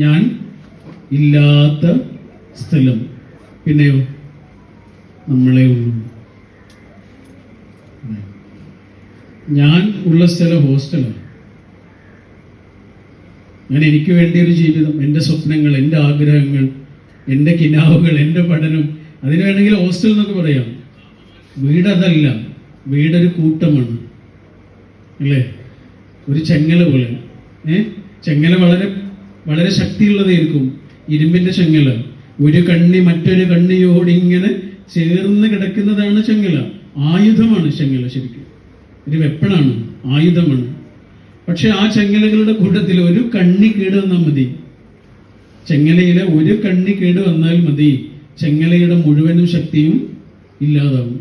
ഞാൻ ഇല്ലാത്ത സ്ഥലം, പിന്നെയോ നമ്മളെ ഉള്ളൂ. ഞാൻ ഉള്ള സ്ഥലം ഹോസ്റ്റലാണ്. ഞാൻ എനിക്ക് വേണ്ടി ഒരു ജീവിതം, എൻ്റെ സ്വപ്നങ്ങൾ, എൻ്റെ ആഗ്രഹങ്ങൾ, എൻ്റെ കിനാവുകൾ, എൻ്റെ പഠനം, അതിന് വേണമെങ്കിൽ ഹോസ്റ്റൽ എന്നൊക്കെ പറയാം. വീടതല്ല, വീടൊരു കൂട്ടമാണ്, അല്ലേ? ഒരു ചെങ്ങല പോലെ. ചെങ്ങല വളരെ വളരെ ശക്തിയുള്ളതായിരിക്കും, ഇരുമ്പിന്റെ ചെങ്ങല. ഒരു കണ്ണി മറ്റൊരു കണ്ണിയോട് ഇങ്ങനെ ചേർന്ന് കിടക്കുന്നതാണ് ചെങ്ങല. ആയുധമാണ് ചെങ്ങല, ശരിക്കും ഒരു വെപ്പണാണ്, ആയുധമാണ്. പക്ഷെ ആ ചെങ്ങലകളുടെ കൂട്ടത്തിൽ ഒരു കണ്ണി കേട് വന്നാൽ മതി, ചെങ്ങലയിലെ ഒരു കണ്ണി കേട് വന്നാൽ മതി, ചെങ്ങലയുടെ മുഴുവനും ശക്തിയും ഇല്ലാതാവും.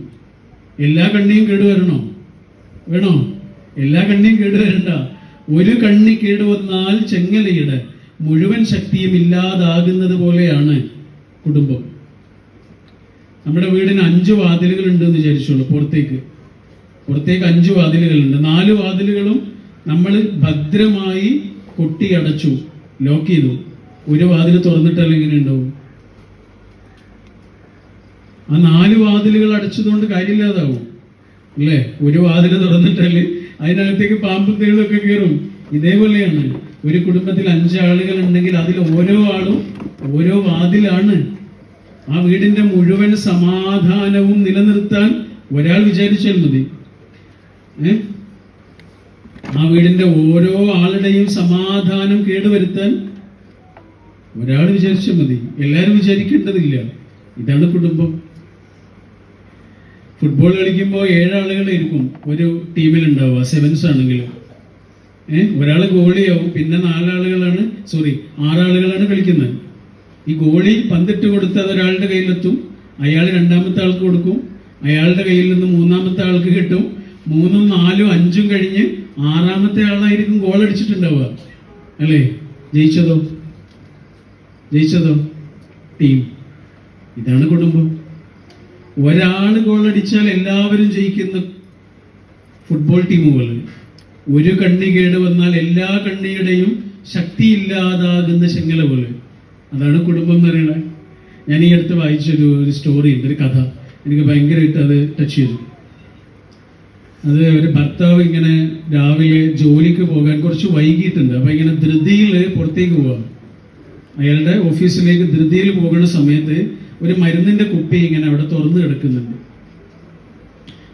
എല്ലാ കണ്ണിയും കേടുവരണോ? വേണോ? എല്ലാ കണ്ണിയും കേടുവരണ്ട. ഒരു കണ്ണി കേടുവന്നാൽ ചെങ്ങലയുടെ മുഴുവൻ ശക്തിയും ഇല്ലാതാകുന്നത് പോലെയാണ് കുടുംബം. നമ്മുടെ വീടിന് 5 വാതിലുകൾ ഉണ്ടെന്ന് വിചാരിച്ചോളൂ. പുറത്തേക്ക് 5 വാതിലുകളുണ്ട്. 4 വാതിലുകളും നമ്മൾ ഭദ്രമായി കൊട്ടി അടച്ചു, ലോക്ക് ചെയ്തു. ഒരു വാതിൽ തുറന്നിട്ടാൽ എങ്ങനെ ഉണ്ടാവും? ആ 4 വാതിലുകൾ അടച്ചതുകൊണ്ട് കാര്യമില്ലാതാവും, അല്ലേ? ഒരു വാതിൽ തുറന്നിട്ടാല് അതിനകത്തേക്ക് പാമ്പും തേളൊക്കെ കയറും. ഇതേപോലെയാണ് ഒരു കുടുംബത്തിൽ 5 ആളുകൾ ഉണ്ടെങ്കിൽ അതിൽ ഓരോ ആളും ഓരോ വാതിലാണ്. ആ വീടിന്റെ മുഴുവൻ സമാധാനവും നിലനിർത്താൻ ഒരാൾ വിചാരിച്ചാൽ മതി. ആ വീടിന്റെ ഓരോ ആളുടെയും സമാധാനം കേടുവരുത്താൻ ഒരാൾ വിചാരിച്ചാൽ മതി. എല്ലാവരും വിചാരിക്കേണ്ടതില്ല. ഇതാണ് കുടുംബം. ഫുട്ബോൾ കളിക്കുമ്പോൾ 7 ആളുകളായിരിക്കും ഒരു ടീമിലുണ്ടാവുക, 7s ആണെങ്കിലും. ഒരാൾ ഗോളിയാവും, പിന്നെ 6 ആളുകളാണ് കളിക്കുന്നത്. ഈ ഗോളി പന്തിട്ട് കൊടുത്ത് അത് ഒരാളുടെ കയ്യിലെത്തും, അയാൾ 2ാമത്തെ ആൾക്ക് കൊടുക്കും, അയാളുടെ കയ്യിൽ നിന്ന് 3ാമത്തെ ആൾക്ക് കിട്ടും. 3ഉം 4ഉം 5ഉം കഴിഞ്ഞ് 6ാമത്തെ ആളായിരിക്കും ഗോൾ അടിച്ചിട്ടുണ്ടാവുക, അല്ലേ? ജയിച്ചതോ ടീം. ഇതാണ് കുടുംബം. ഒരാൾ ഗോൾ അടിച്ചാൽ എല്ലാവരും ജയിക്കുന്ന ഫുട്ബോൾ ടീമുകൾ. ഒരു കണ്ണി കേട് വന്നാൽ എല്ലാ കണ്ണിയുടെയും ശക്തിയില്ലാതാകുന്ന ചെങ്ങല പോലെ. അതാണ് കുടുംബം എന്ന് പറയുന്നത്. ഞാൻ ഈ അടുത്ത് വായിച്ചൊരു സ്റ്റോറി ഉണ്ട്, ഒരു കഥ. എനിക്ക് ഭയങ്കരമായിട്ട് അത് ടച്ച് ചെയ്തു. അത് ഒരു ഭർത്താവ് ഇങ്ങനെ രാവിലെ ജോലിക്ക് പോകാൻ കുറച്ച് വൈകിട്ടുണ്ട്. അപ്പൊ ഇങ്ങനെ ധൃതിയിൽ പുറത്തേക്ക് പോവാം. അയാളുടെ ഓഫീസിലേക്ക് ധൃതിയിൽ പോകുന്ന സമയത്ത് ഒരു മരുന്നിന്റെ കുപ്പി ഇങ്ങനെ അവിടെ തുറന്നു കിടക്കുന്നുണ്ട്.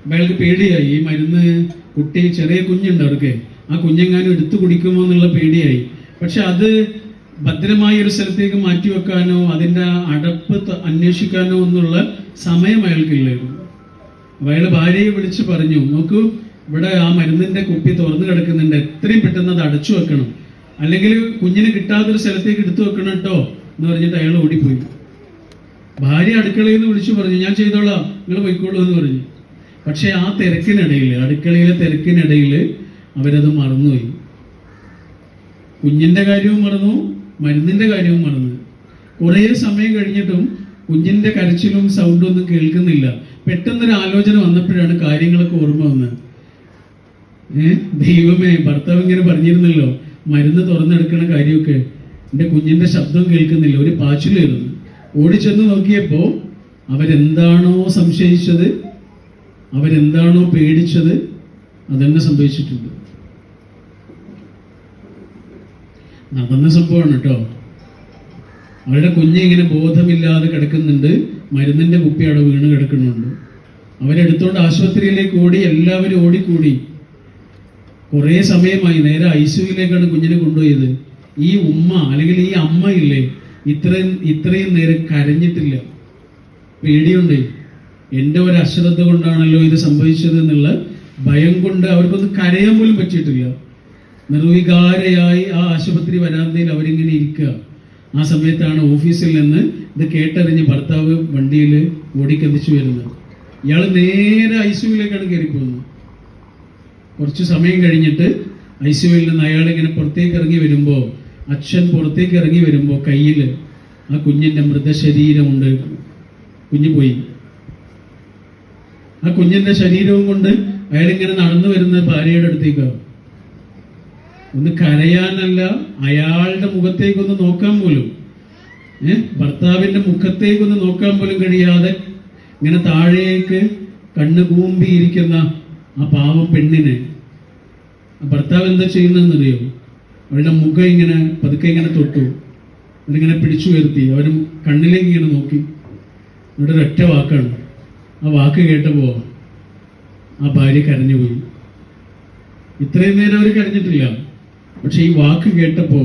അപ്പൊ അയാൾക്ക് പേടിയായി. ഈ മരുന്ന് കുട്ടി, ചെറിയ കുഞ്ഞുണ്ട് അവർക്ക്, ആ കുഞ്ഞെങ്ങാനും എടുത്തു കുടിക്കുമോ എന്നുള്ള പേടിയായി. പക്ഷെ അത് ഭദ്രമായ ഒരു സ്ഥലത്തേക്ക് മാറ്റിവെക്കാനോ അതിന്റെ അടപ്പ് അന്വേഷിക്കാനോ എന്നുള്ള സമയം അയാൾക്കില്ലായിരുന്നു. അപ്പൊ അയാൾ ഭാര്യയെ വിളിച്ച് പറഞ്ഞു, നോക്കൂ, ഇവിടെ ആ മരുന്നിന്റെ കുപ്പി തുറന്നു കിടക്കുന്നുണ്ട്, എത്രയും പെട്ടെന്ന് അത് അടച്ചു വെക്കണം, അല്ലെങ്കിൽ കുഞ്ഞിന് കിട്ടാത്തൊരു സ്ഥലത്തേക്ക് എടുത്തു വെക്കണം കേട്ടോ എന്ന് പറഞ്ഞിട്ട് അയാൾ ഓടിപ്പോയി. ഭാര്യ അടുക്കളയിൽ നിന്ന് വിളിച്ചു പറഞ്ഞു, ഞാൻ ചെയ്തോളാം, നിങ്ങൾ പോയിക്കോളൂ എന്ന് പറഞ്ഞു. പക്ഷെ ആ തിരക്കിനിടയിൽ, അടുക്കളയിലെ തിരക്കിനിടയിൽ അവരത് മറന്നുപോയി. കുഞ്ഞിന്റെ കാര്യവും മറന്നു, മരുന്നിന്റെ കാര്യവും മറന്നു. കുറേ സമയം കഴിഞ്ഞിട്ടും കുഞ്ഞിന്റെ കരച്ചിലും സൗണ്ടും ഒന്നും കേൾക്കുന്നില്ല. പെട്ടെന്നൊരു ആലോചന വന്നപ്പോഴാണ് കാര്യങ്ങളൊക്കെ ഓർമ്മ വന്നത്. ദൈവമേ, ഭർത്താവ് ഇങ്ങനെ പറഞ്ഞിരുന്നല്ലോ മരുന്ന് തുറന്നെടുക്കണ കാര്യമൊക്കെ, എൻ്റെ കുഞ്ഞിന്റെ ശബ്ദം കേൾക്കുന്നില്ല. ഒരു പാച്ചിലായിരുന്നു. ഓടിച്ചെന്ന് നോക്കിയപ്പോ അവരെന്താണോ സംശയിച്ചത്, അവരെന്താണോ പേടിച്ചത്, അതന്നെ സംഭവിച്ചിട്ടുണ്ട്. നടന്ന സംഭവമാണ് കേട്ടോ. അവരുടെ കുഞ്ഞ് ഇങ്ങനെ ബോധമില്ലാതെ കിടക്കുന്നുണ്ട്, മരുന്നിന്റെ കുപ്പി അവിടെ വീണ് കിടക്കുന്നുണ്ട്. അവരെടുത്തോണ്ട് ആശുപത്രിയിലേക്ക് ഓടി, എല്ലാവരും ഓടിക്കൂടി. കുറേ സമയമായി. നേരെ ICUവിലേക്കാണ് കുഞ്ഞിനെ കൊണ്ടുപോയത്. ഈ ഉമ്മ അല്ലെങ്കിൽ ഈ അമ്മ ഇല്ലേ, ഇത്രയും നേരം കരഞ്ഞിട്ടില്ല. പേടിയുണ്ട്, എൻ്റെ ഒരു അശ്രദ്ധ കൊണ്ടാണല്ലോ ഇത് സംഭവിച്ചത് എന്നുള്ള ഭയം കൊണ്ട് അവർക്കൊന്നും കരയാൻ പോലും പറ്റിയിട്ടില്ല. നിർവികാരയായി ആ ആശുപത്രി വരാന്തയിൽ അവരിങ്ങനെ ഇരിക്കുക. ആ സമയത്താണ് ഓഫീസിൽ നിന്ന് ഇത് കേട്ടറിഞ്ഞ് ഭർത്താവ് വണ്ടിയിൽ ഓടിക്കതിച്ചു വരുന്നത്. ഇയാൾ നേരെ ICUവിലേക്കാണ് കയറിപ്പോകുന്നത്. കുറച്ച് സമയം കഴിഞ്ഞിട്ട് ICUവിൽ നിന്ന് അയാളിങ്ങനെ പുറത്തേക്ക് ഇറങ്ങി വരുമ്പോൾ, അച്ഛൻ പുറത്തേക്ക് ഇറങ്ങി വരുമ്പോൾ കയ്യിൽ ആ കുഞ്ഞിന്റെ മൃതശരീരമുണ്ട്. കുഞ്ഞു പോയി. ആ കുഞ്ഞിന്റെ ശരീരവും കൊണ്ട് അയാളിങ്ങനെ നടന്നു വരുന്ന ഭാര്യയുടെ അടുത്തേക്കാണ്. ഒന്ന് കരയാനല്ല, അയാളുടെ മുഖത്തേക്കൊന്ന് നോക്കാൻ പോലും, ഭർത്താവിന്റെ മുഖത്തേക്കൊന്ന് നോക്കാൻ പോലും കഴിയാതെ ഇങ്ങനെ താഴേക്ക് കണ്ണ് കൂമ്പിയിരിക്കുന്ന ആ പാവം പെണ്ണിനെ ഭർത്താവ് എന്താ ചെയ്യുന്നതെന്നറിയോ? അവരുടെ മുഖം ഇങ്ങനെ പതുക്കെ ഇങ്ങനെ തൊട്ടു, അതിങ്ങനെ പിടിച്ചുയർത്തി, അവരും കണ്ണിലേക്ക് ഇങ്ങനെ നോക്കി. അവിടെ ഒരൊറ്റ വാക്കാണ്. ആ വാക്ക് കേട്ടപ്പോ ആ ഭാര്യ കരഞ്ഞുപോയി. ഇത്രയും നേരം അവർ കരഞ്ഞിട്ടില്ല, പക്ഷെ ഈ വാക്ക് കേട്ടപ്പോ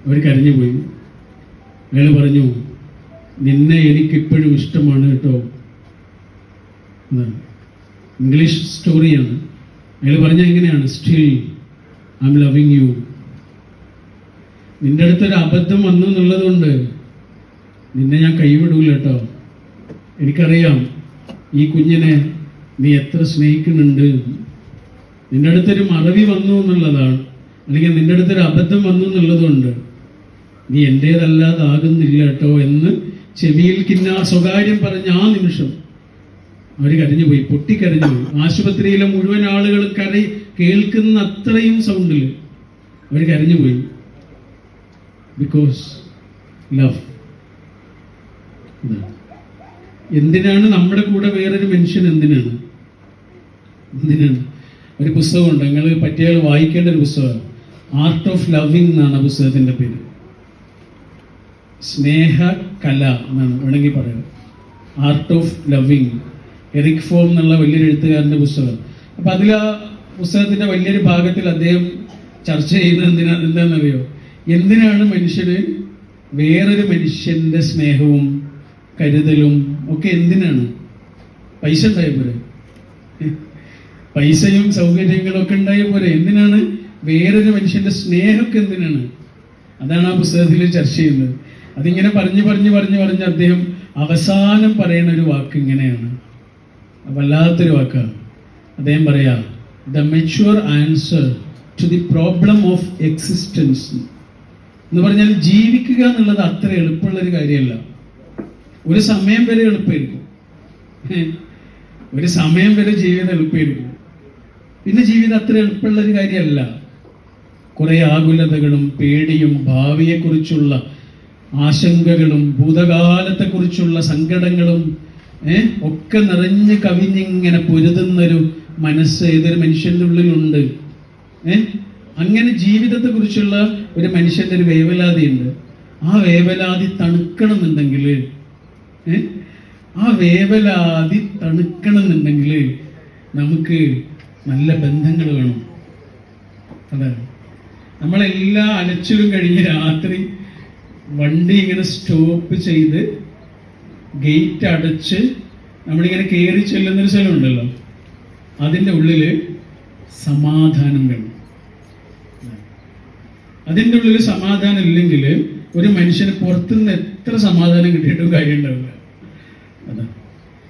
അവർ കരഞ്ഞുപോയി. അയാൾ പറഞ്ഞു, നിന്നെ എനിക്കിപ്പോഴും ഇഷ്ടമാണ് കേട്ടോ. ഇംഗ്ലീഷ് സ്റ്റോറിയാണ്. അയാൾ പറഞ്ഞ എങ്ങനെയാണ്? Still I M loving U. നിന്റെ അടുത്തൊരു അബദ്ധം വന്നു എന്നുള്ളത് കൊണ്ട് നിന്നെ ഞാൻ കൈവിടൂല കേട്ടോ. എനിക്കറിയാം ഈ കുഞ്ഞിനെ നീ എത്ര സ്നേഹിക്കുന്നുണ്ട്. നിന്റെ അടുത്തൊരു മറവി വന്നു എന്നുള്ളതാണ്, അല്ലെങ്കിൽ നിന്റെ അടുത്തൊരു അബദ്ധം വന്നു എന്നുള്ളത് കൊണ്ട് നീ എൻ്റേതല്ലാതാകുന്നില്ല കേട്ടോ എന്ന് ചെവിയിൽ സ്വകാര്യം പറഞ്ഞ ആ നിമിഷം അവർ കരഞ്ഞുപോയി, പൊട്ടിക്കരഞ്ഞുപോയി. ആശുപത്രിയിലെ മുഴുവൻ ആളുകളും കേൾക്കുന്ന അത്രയും സൗണ്ടിൽ അവർ കരഞ്ഞുപോയി. Because love. എന്തിനാണ് നമ്മുടെ കൂടെ വേറൊരു മനുഷ്യൻ? എന്തിനാണ്? ഒരു പുസ്തകമുണ്ട്, നിങ്ങൾ പറ്റിയാൽ വായിക്കേണ്ട ഒരു പുസ്തകം. ആർട്ട് ഓഫ് ലവിങ് എന്നാണ് ആ പുസ്തകത്തിന്റെ പേര്. സ്നേഹ കല എന്നാണ് വേണമെങ്കിൽ പറയാം. Art of loving, Erich Fromm എന്നുള്ള വലിയൊരു എഴുത്തുകാരന്റെ പുസ്തകം. അപ്പൊ അതിൽ ആ പുസ്തകത്തിന്റെ വലിയൊരു ഭാഗത്തിൽ അദ്ദേഹം ചർച്ച ചെയ്യുന്നത് എന്താണെന്നറിയോ? എന്തിനാണ് മനുഷ്യന് വേറൊരു മനുഷ്യന്റെ സ്നേഹവും കരുതലും ഒക്കെ എന്തിനാണ്? പൈസ ഉണ്ടായ പോരെ, പൈസയും സൗകര്യങ്ങളും ഒക്കെ ഉണ്ടായ പോരെ, എന്തിനാണ് വേറൊരു മനുഷ്യന്റെ സ്നേഹമൊക്കെ എന്തിനാണ്? അതാണ് ആ പുസ്തകത്തിൽ ചർച്ച ചെയ്യുന്നത്. അതിങ്ങനെ പറഞ്ഞ് അദ്ദേഹം അവസാനം പറയുന്ന ഒരു വാക്ക് ഇങ്ങനെയാണ്, വല്ലാത്തൊരു വാക്കാണ്. അദ്ദേഹം പറയാ, the mature answer to the problem of existence എന്ന് പറഞ്ഞാൽ ജീവിക്കുക എന്നുള്ളത് അത്ര എളുപ്പമുള്ളൊരു കാര്യമല്ല. ഒരു സമയം വരെ എളുപ്പമായിരിക്കും, ഒരു സമയം വരെ ജീവിതം എളുപ്പമായിരിക്കും, പിന്നെ ജീവിതം അത്ര എളുപ്പമുള്ളൊരു കാര്യമല്ല. കുറെ ആകുലതകളും പേടിയും ഭാവിയെക്കുറിച്ചുള്ള ആശങ്കകളും ഭൂതകാലത്തെക്കുറിച്ചുള്ള സങ്കടങ്ങളും ഒക്കെ നിറഞ്ഞ് കവിഞ്ഞിങ്ങനെ പൊരുതുന്നൊരു മനസ്സ് ഏതൊരു മനുഷ്യന്റെ ഉള്ളിലുണ്ട്. അങ്ങനെ ജീവിതത്തെ കുറിച്ചുള്ള ഒരു മനുഷ്യന്റെ ഒരു വേവലാതി ഉണ്ട്. ആ വേവലാതി തണുക്കണമെന്നുണ്ടെങ്കിൽ നമുക്ക് നല്ല ബന്ധങ്ങൾ വേണം. അതാണ് നമ്മളെല്ലാ അലച്ചിലും കഴിഞ്ഞ് രാത്രി വണ്ടി ഇങ്ങനെ സ്റ്റോപ്പ് ചെയ്ത് ഗേറ്റ് അടച്ച് നമ്മളിങ്ങനെ കയറി ചെല്ലുന്നൊരു സ്ഥലമുണ്ടല്ലോ, അതിൻ്റെ ഉള്ളില് സമാധാനം വേണം. അതിൻ്റെ ഉള്ളിൽ സമാധാനം ഇല്ലെങ്കിൽ ഒരു മനുഷ്യന് പുറത്തുനിന്ന് എത്ര സമാധാനം കിട്ടിയിട്ടും കാര്യം ഉണ്ടാവില്ല. അതാ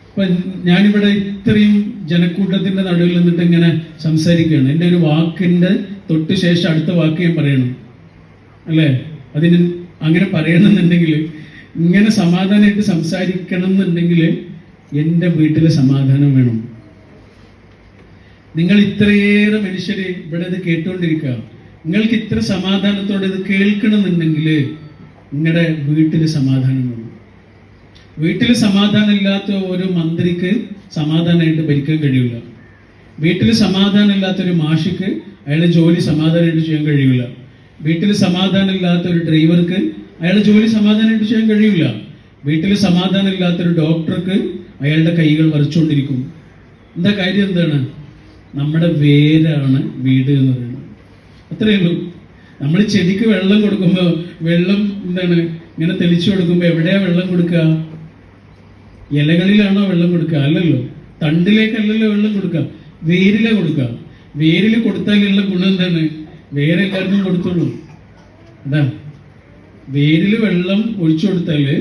അപ്പൊ ഞാനിവിടെ ഇത്രയും ജനക്കൂട്ടത്തിന്റെ നടുവിൽ നിന്നിട്ട് ഇങ്ങനെ സംസാരിക്കുകയാണ്. എൻ്റെ ഒരു വാക്കിന്റെ തൊട്ട് ശേഷം അടുത്ത വാക്ക് ഞാൻ പറയണം, അല്ലേ? അതിന് അങ്ങനെ പറയണമെന്നുണ്ടെങ്കിൽ, ഇങ്ങനെ സമാധാനമായിട്ട് സംസാരിക്കണം എന്നുണ്ടെങ്കിൽ എൻ്റെ വീട്ടിലെ സമാധാനം വേണം. നിങ്ങൾ ഇത്രയേറെ മനുഷ്യര് ഇവിടെ ഇത് കേട്ടുകൊണ്ടിരിക്കുക, നിങ്ങൾക്ക് ഇത്ര സമാധാനത്തോടെ ഇത് കേൾക്കണമെന്നുണ്ടെങ്കിൽ നിങ്ങളുടെ വീട്ടിൽ സമാധാനം വേണം. വീട്ടിൽ സമാധാനം ഇല്ലാത്ത ഒരു മന്ത്രിക്ക് സമാധാനമായിട്ട് ഭരിക്കാൻ കഴിയില്ല. വീട്ടിൽ സമാധാനം ഇല്ലാത്ത ഒരു മാഷിക്ക് അയാളുടെ ജോലി സമാധാനമായിട്ട് ചെയ്യാൻ കഴിയില്ല. വീട്ടിൽ സമാധാനം ഇല്ലാത്ത ഒരു ഡ്രൈവർക്ക് അയാളുടെ ജോലി സമാധാനമായിട്ട് ചെയ്യാൻ കഴിയില്ല. വീട്ടിൽ സമാധാനം ഇല്ലാത്ത ഒരു ഡോക്ടർക്ക് അയാളുടെ കൈകൾ വരച്ചുകൊണ്ടിരിക്കും. എന്താ കാര്യം? എന്താണ്? നമ്മുടെ വേരാണ് വീട് എന്ന് പറയുന്നത്. അത്രയേ ഉള്ളൂ. നമ്മൾ ചെടിക്ക് വെള്ളം കൊടുക്കുമ്പോൾ വെള്ളം എന്താണ് ഇങ്ങനെ തെളിച്ചു കൊടുക്കുമ്പോൾ എവിടെയാ വെള്ളം കൊടുക്കുക? ഇലകളിലാണോ വെള്ളം കൊടുക്കുക? അല്ലല്ലോ. തണ്ടിലേക്കല്ലല്ലോ വെള്ളം കൊടുക്കുക, വേരിലെ കൊടുക്കുക. വേരിൽ കൊടുത്താലുള്ള ഗുണം എന്താണ്? വേറെ എല്ലാവർക്കും കൊടുത്തുള്ളൂ. അതാ, വേരിൽ വെള്ളം ഒഴിച്ചു കൊടുത്താല്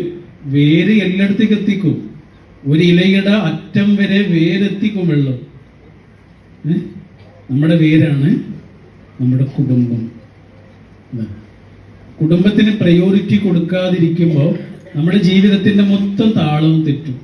വേര് എല്ലായിടത്തേക്ക് എത്തിക്കും. ഒരു ഇലയുടെ അറ്റം വരെ വേരെത്തിക്കും വെള്ളം. നമ്മുടെ വേരാണ് നമ്മുടെ കുടുംബം. കുടുംബത്തിന് പ്രയോറിറ്റി കൊടുക്കാതിരിക്കുമ്പോൾ നമ്മുടെ ജീവിതത്തിന്റെ മൊത്തം താളവും തെറ്റും.